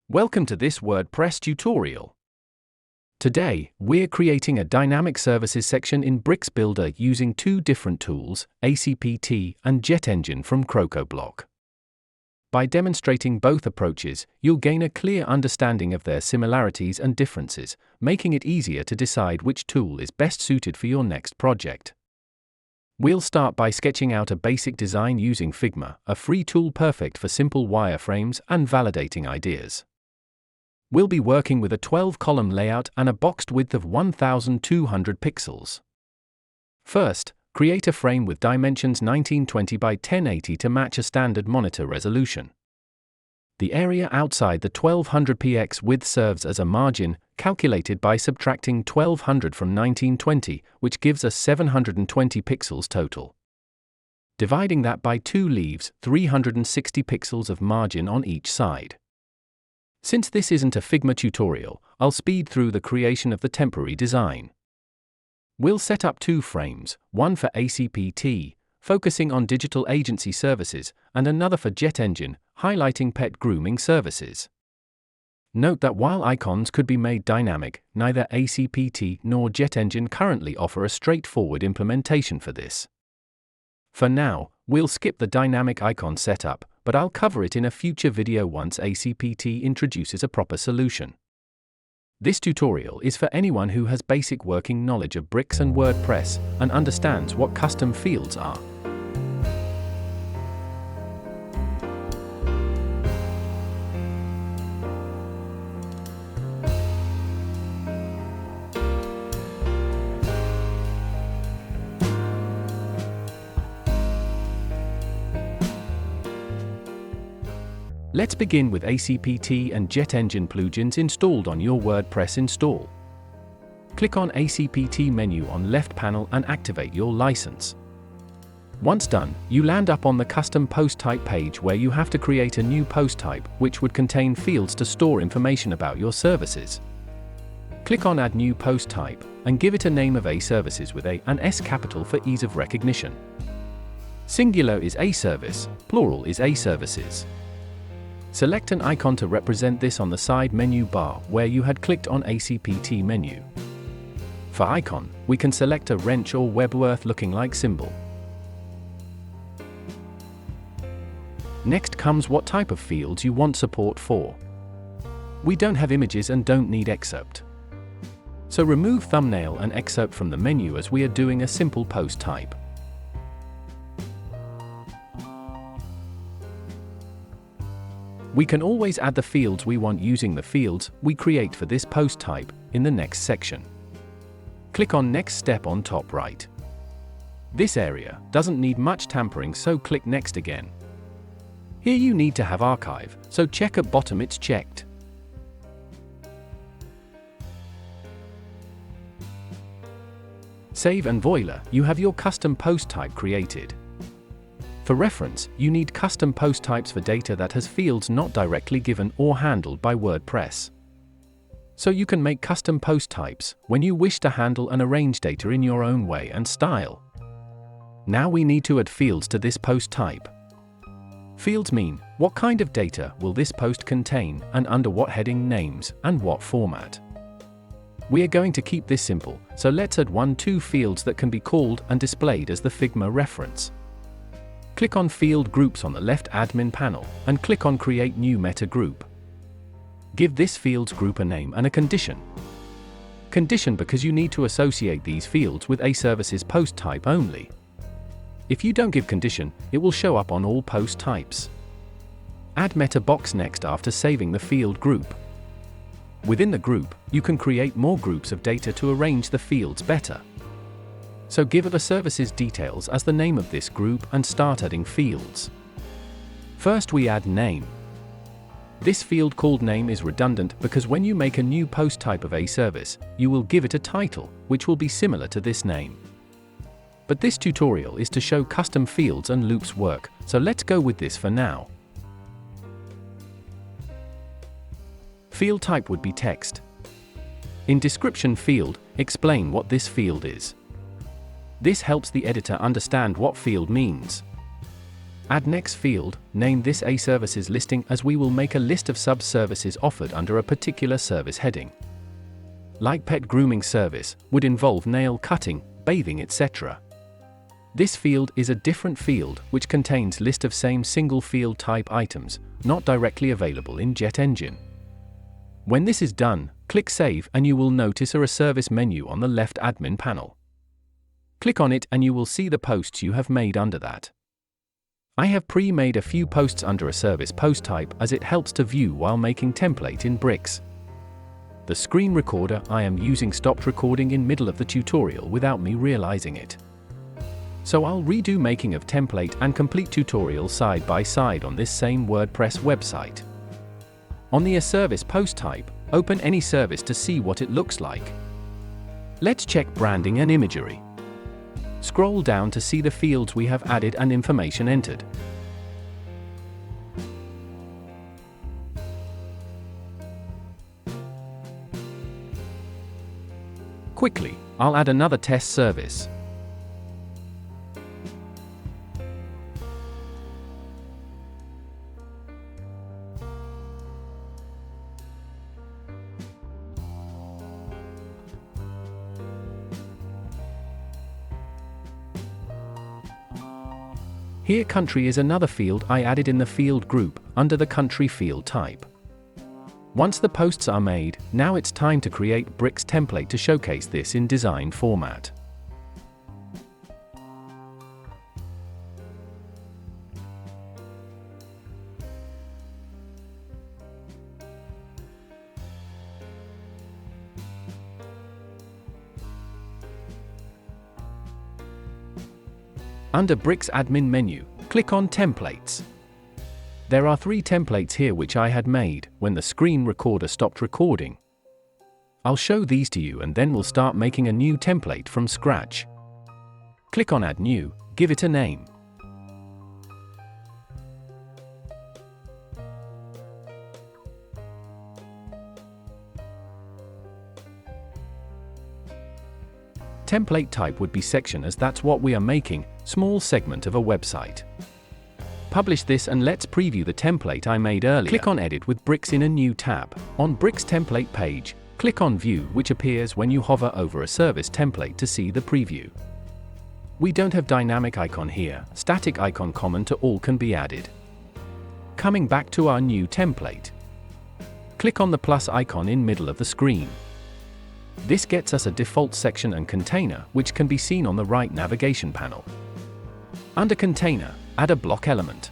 Welcome to this WordPress tutorial. Today, we're creating a dynamic services section in Bricks Builder using two different tools, ACPT and JetEngine from crocoblock. By demonstrating both approaches, you'll gain a clear understanding of their similarities and differences, making it easier to decide which tool is best suited for your next project. We'll start by sketching out a basic design using Figma, a free tool perfect for simple wireframes and validating ideas. We'll be working with a 12-column layout and a boxed width of 1200 pixels. First, create a frame with dimensions 1920 by 1080 to match a standard monitor resolution. The area outside the 1200px width serves as a margin, calculated by subtracting 1200 from 1920, which gives us 720 pixels total. Dividing that by 2 leaves 360 pixels of margin on each side. Since this isn't a Figma tutorial, I'll speed through the creation of the temporary design. We'll set up 2 frames, one for ACPT, focusing on digital agency services, and another for JetEngine, highlighting pet grooming services. Note that while icons could be made dynamic, neither ACPT nor JetEngine currently offer a straightforward implementation for this. For now, we'll skip the dynamic icon setup, but I'll cover it in a future video once ACPT introduces a proper solution. This tutorial is for anyone who has basic working knowledge of Bricks and WordPress and understands what custom fields are. Let's begin with ACPT and JetEngine plugins installed on your WordPress install. Click on ACPT menu on left panel and activate your license. Once done, you land up on the custom post type page where you have to create a new post type which would contain fields to store information about your services. Click on Add New Post Type and give it a name of A Services with A and S capital for ease of recognition. Singular is A Service, plural is A Services. Select an icon to represent this on the side menu bar where you had clicked on ACPT menu. For icon, we can select a wrench or Webworth looking like symbol. Next comes what type of fields you want support for. We don't have images and don't need excerpt. So remove thumbnail and excerpt from the menu as we are doing a simple post type. We can always add the fields we want using the fields we create for this post type in the next section. Click on Next Step on top right. This area doesn't need much tampering, so click Next again. Here you need to have archive, so check at bottom it's checked. Save and voila, you have your custom post type created. For reference, you need custom post types for data that has fields not directly given or handled by WordPress. So you can make custom post types when you wish to handle and arrange data in your own way and style. Now we need to add fields to this post type. Fields mean, what kind of data will this post contain and under what heading, names, and what format. We are going to keep this simple, so let's add 2 fields that can be called and displayed as the Figma reference. Click on Field Groups on the left admin panel, and click on Create New Meta Group. Give this field's group a name and a condition. Condition because you need to associate these fields with A Services post type only. If you don't give condition, it will show up on all post types. Add Meta Box next after saving the field group. Within the group, you can create more groups of data to arrange the fields better. So give A Services details as the name of this group and start adding fields. First we add name. This field called name is redundant because when you make a new post type of A Service, you will give it a title, which will be similar to this name. But this tutorial is to show custom fields and loops work, so let's go with this for now. Field type would be text. In description field, explain what this field is. This helps the editor understand what field means. Add next field, name this a services listing as we will make a list of sub-services offered under a particular service heading. Like pet grooming service, would involve nail cutting, bathing, etc. This field is a different field which contains list of same single field type items, not directly available in JetEngine. When this is done, click Save and you will notice a service menu on the left admin panel. Click on it and you will see the posts you have made under that. I have pre-made a few posts under a service post type as it helps to view while making template in Bricks. The screen recorder I am using stopped recording in middle of the tutorial without me realizing it. So I'll redo making of template and complete tutorial side by side on this same WordPress website. On the service post type, open any service to see what it looks like. Let's check branding and imagery. Scroll down to see the fields we have added and information entered. Quickly, I'll add another test service. Here country is another field I added in the field group, under the country field type. Once the posts are made, now it's time to create Bricks template to showcase this in design format. Under Bricks admin menu, click on Templates. There are 3 templates here which I had made when the screen recorder stopped recording. I'll show these to you and then we'll start making a new template from scratch. Click on Add New, give it a name. Template type would be section as that's what we are making, small segment of a website. Publish this and let's preview the template I made earlier. Click on Edit with Bricks in a new tab. On Bricks template page, click on View which appears when you hover over a service template to see the preview. We don't have dynamic icon here, static icon common to all can be added. Coming back to our new template. Click on the plus icon in middle of the screen. This gets us a default section and container which can be seen on the right navigation panel. Under container, add a block element.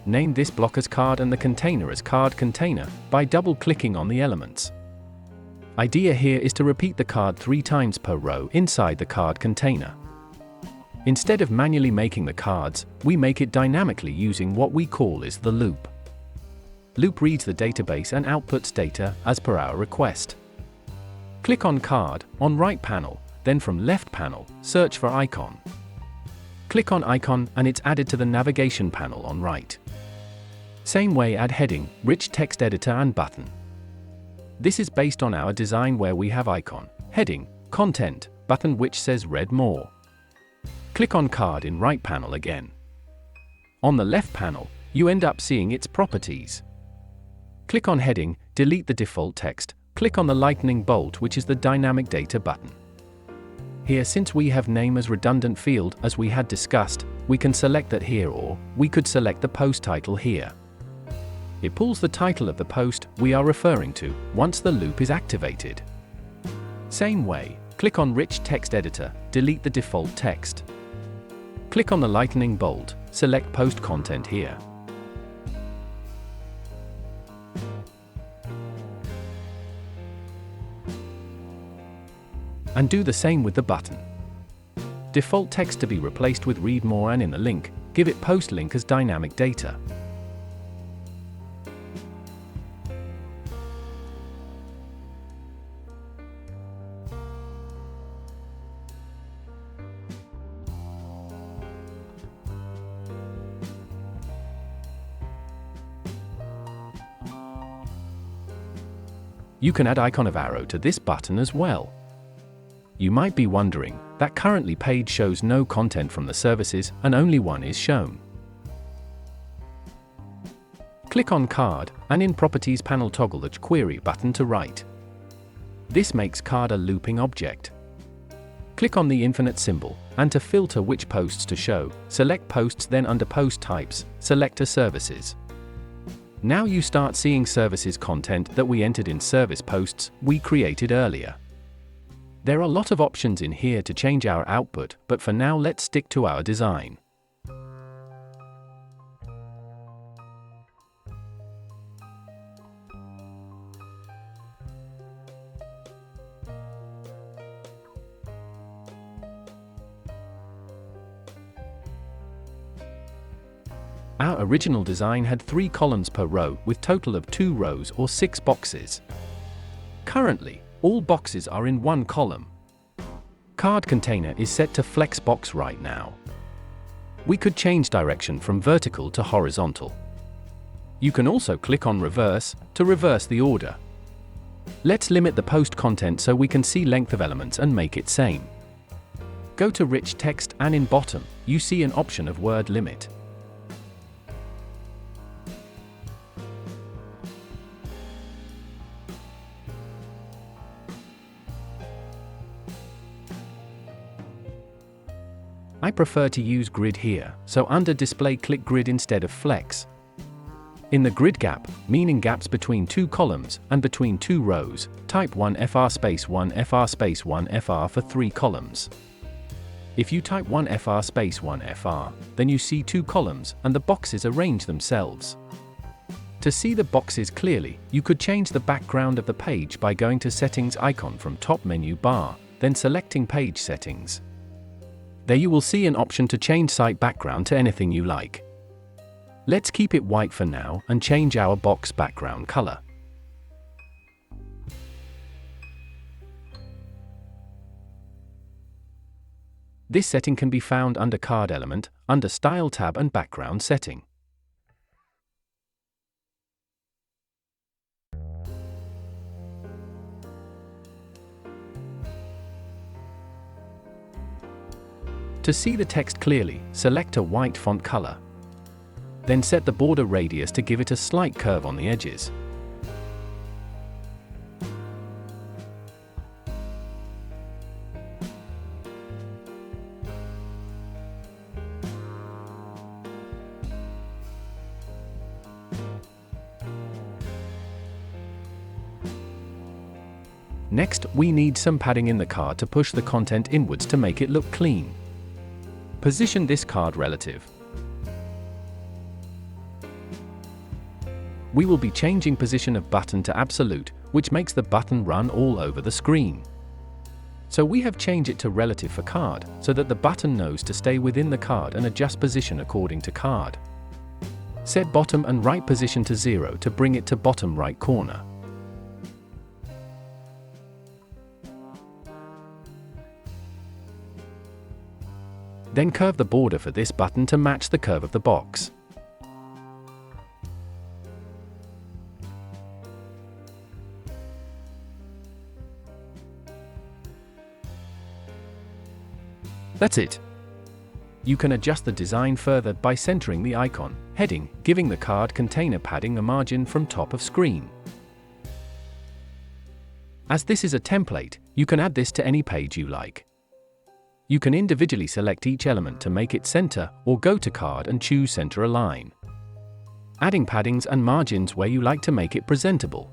Name this block as card and the container as card container by double-clicking on the elements. Idea here is to repeat the card 3 times per row inside the card container. Instead of manually making the cards, we make it dynamically using what we call is the loop. Loop reads the database and outputs data as per our request. Click on Card, on right panel, then from left panel, search for Icon. Click on Icon and it's added to the navigation panel on right. Same way add heading, rich text editor and button. This is based on our design where we have icon, heading, content, button which says read more. Click on Card in right panel again. On the left panel, you end up seeing its properties. Click on Heading, delete the default text, click on the lightning bolt which is the dynamic data button. Here since we have name as redundant field as we had discussed, we can select that here or we could select the post title here. It pulls the title of the post we are referring to once the loop is activated. Same way, click on Rich Text Editor, delete the default text. Click on the lightning bolt, select post content here. And do the same with the button. Default text to be replaced with read more and in the link, give it post link as dynamic data. You can add icon of arrow to this button as well. You might be wondering, that currently page shows no content from the services and only one is shown. Click on Card, and in Properties panel toggle the Query button to right. This makes card a looping object. Click on the infinite symbol, and to filter which posts to show, select Posts, then under Post Types, select a Services. Now you start seeing services content that we entered in service posts we created earlier. There are a lot of options in here to change our output, but for now let's stick to our design. Our original design had 3 columns per row with total of 2 rows or 6 boxes. Currently, all boxes are in 1 column. Card container is set to flex box right now. We could change direction from vertical to horizontal. You can also click on reverse to reverse the order. Let's limit the post content so we can see length of elements and make it same. Go to rich text, and in bottom, you see an option of word limit. I prefer to use grid here, so under display click grid instead of flex. In the grid gap, meaning gaps between 2 columns and between 2 rows, type 1 fr space 1 fr space 1 fr for 3 columns. If you type 1 fr space 1 fr, then you see 2 columns and the boxes arrange themselves. To see the boxes clearly, you could change the background of the page by going to Settings icon from top menu bar, then selecting Page Settings. There you will see an option to change site background to anything you like. Let's keep it white for now and change our box background color. This setting can be found under Card Element, under Style tab and Background Setting. To see the text clearly, select a white font color. Then set the border radius to give it a slight curve on the edges. Next, we need some padding in the card to push the content inwards to make it look clean. Position this card relative. We will be changing position of button to absolute, which makes the button run all over the screen. So we have changed it to relative for card, so that the button knows to stay within the card and adjust position according to card. Set bottom and right position to 0 to bring it to bottom right corner. Then curve the border for this button to match the curve of the box. That's it. You can adjust the design further by centering the icon, heading, giving the card container padding a margin from top of screen. As this is a template, you can add this to any page you like. You can individually select each element to make it center, or go to Card and choose Center Align. Adding paddings and margins where you like to make it presentable.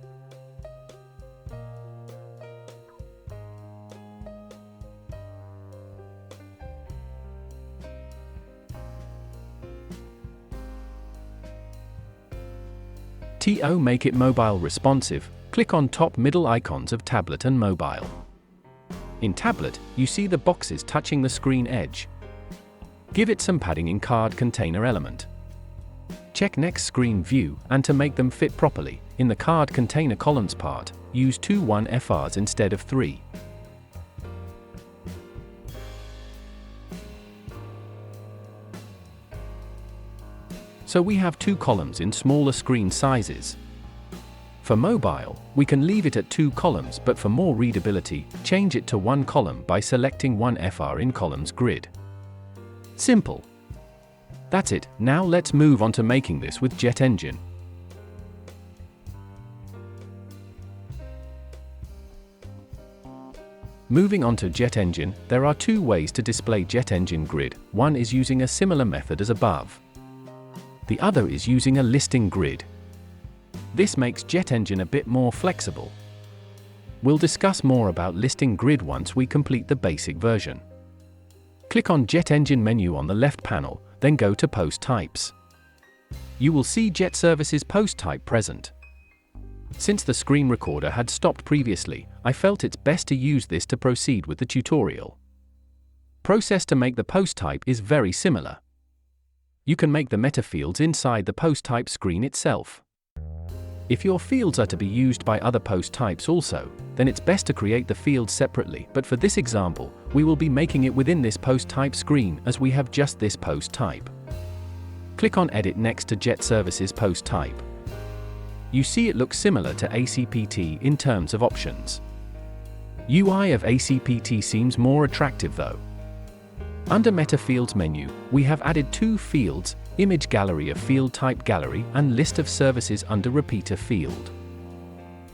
To make it mobile responsive, click on top middle icons of tablet and mobile. In tablet, you see the boxes touching the screen edge. Give it some padding in card container element. Check next screen view, and to make them fit properly, in the card container columns part, use 2 1 FRs instead of 3. So we have 2 columns in smaller screen sizes. For mobile, we can leave it at 2 columns, but for more readability, change it to 1 column by selecting 1 FR in columns grid. Simple. That's it. Now let's move on to making this with JetEngine. Moving on to JetEngine, there are two ways to display JetEngine grid. One is using a similar method as above. The other is using a listing grid. This makes JetEngine a bit more flexible. We'll discuss more about listing grid once we complete the basic version. Click on JetEngine menu on the left panel, then go to Post Types. You will see Jet Services post type present. Since the screen recorder had stopped previously, I felt it's best to use this to proceed with the tutorial. Process to make the post type is very similar. You can make the meta fields inside the post type screen itself. If your fields are to be used by other post types also, then it's best to create the fields separately, but for this example, we will be making it within this post type screen as we have just this post type. Click on Edit next to Jet Services post type. You see it looks similar to ACPT in terms of options. UI of ACPT seems more attractive though. Under Meta Fields menu, we have added two fields, Image Gallery of Field Type Gallery and List of Services under Repeater Field.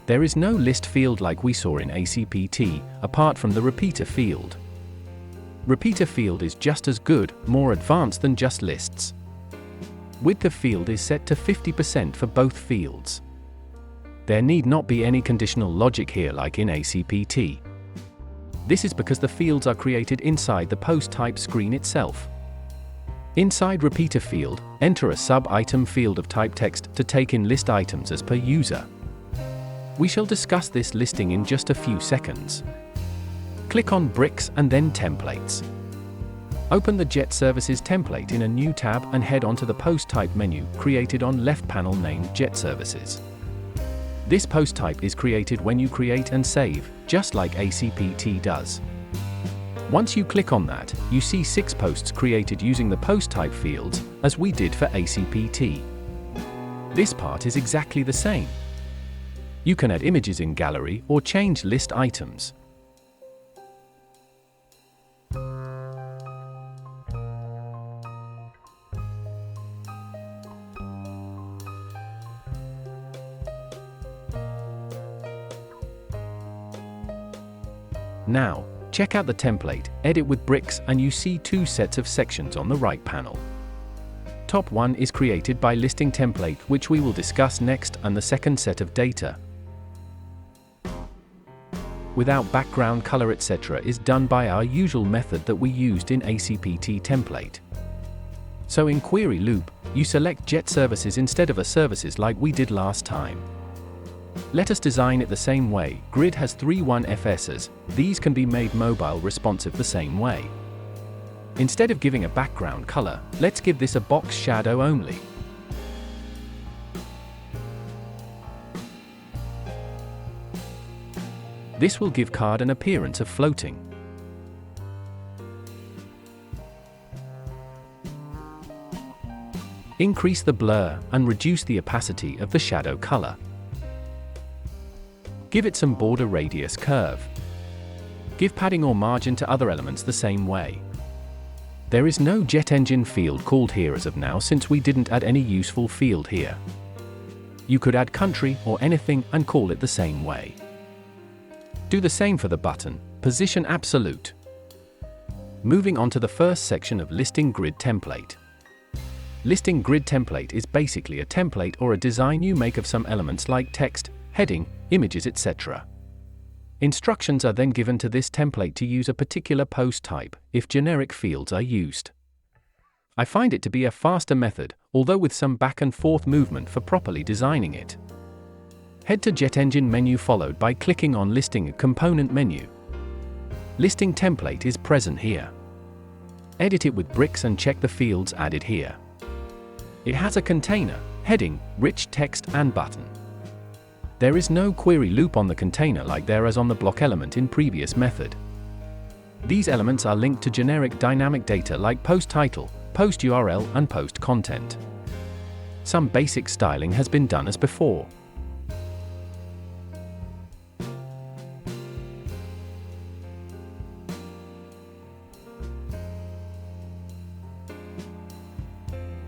There is no list field like we saw in ACPT, apart from the repeater field. Repeater field is just as good, more advanced than just lists. Width of field is set to 50% for both fields. There need not be any conditional logic here like in ACPT. This is because the fields are created inside the post type screen itself. Inside repeater field, enter a sub-item field of type text to take in list items as per user. We shall discuss this listing in just a few seconds. Click on Bricks and then Templates. Open the Jet Services template in a new tab and head onto the Post Type menu created on left panel named Jet Services. This post type is created when you create and save, just like ACPT does. Once you click on that, you see 6 posts created using the post type fields, as we did for ACPT. This part is exactly the same. You can add images in gallery or change list items. Now, check out the template, edit with bricks, and you see 2 sets of sections on the right panel. Top one is created by listing template, which we will discuss next, and the second set of data without background color etc. is done by our usual method that we used in ACPT template. So in query loop, you select Jet Services instead of a services like we did last time. Let us design it the same way. Grid has 3 1FSs, these can be made mobile responsive the same way. Instead of giving a background color, let's give this a box shadow only. This will give card an appearance of floating. Increase the blur and reduce the opacity of the shadow color. Give it some border radius curve. Give padding or margin to other elements the same way. There is no JetEngine field called here as of now since we didn't add any useful field here. You could add country or anything and call it the same way. Do the same for the button, position absolute. Moving on to the first section of listing grid template. Listing grid template is basically a template or a design you make of some elements like text, heading, images etc. Instructions are then given to this template to use a particular post type, if generic fields are used. I find it to be a faster method, although with some back and forth movement for properly designing it. Head to JetEngine menu followed by clicking on Listing Component menu. Listing template is present here. Edit it with bricks and check the fields added here. It has a container, heading, rich text and button. There is no query loop on the container like there is on the block element in previous method. These elements are linked to generic dynamic data like post title, post URL and post content. Some basic styling has been done as before.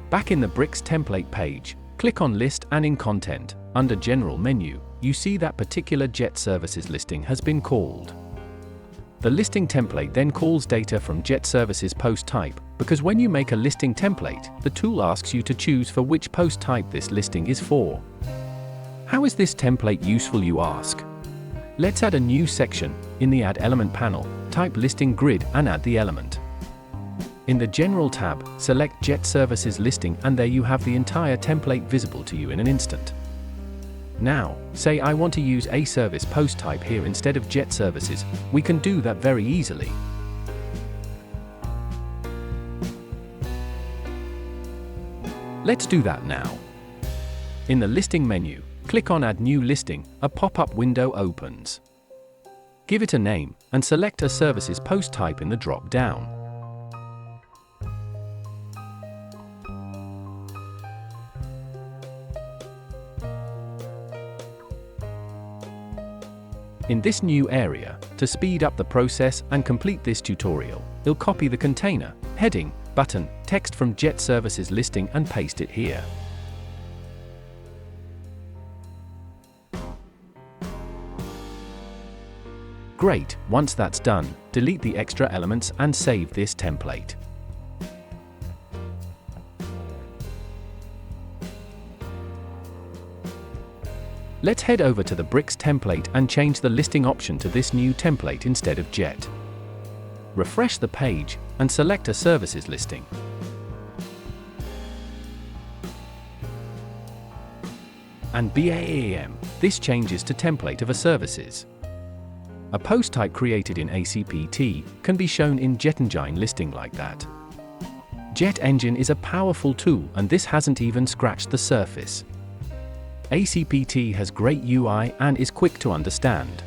Back in the Bricks template page, click on List and in Content, under General menu, you see that particular Jet Services listing has been called. The listing template then calls data from JetServices post type, because when you make a listing template, the tool asks you to choose for which post type this listing is for. How is this template useful, you ask? Let's add a new section. In the Add Element panel, type Listing Grid and add the element. In the General tab, select JetServices Listing, and there you have the entire template visible to you in an instant. Now, say I want to use a service post type here instead of JetServices, we can do that very easily. Let's do that now. In the Listing menu, click on Add New Listing, a pop-up window opens. Give it a name, and select a services post type in the drop-down. In this new area, to speed up the process and complete this tutorial, you'll copy the container, heading, button, text from JetServices Listing and paste it here. Great, once that's done, delete the extra elements and save this template. Let's head over to the Bricks template and change the listing option to this new template instead of Jet. Refresh the page and select a services listing. And BAM, this changes to template of a services. A post type created in ACPT can be shown in JetEngine listing like that. JetEngine is a powerful tool, and this hasn't even scratched the surface. ACPT has great UI and is quick to understand.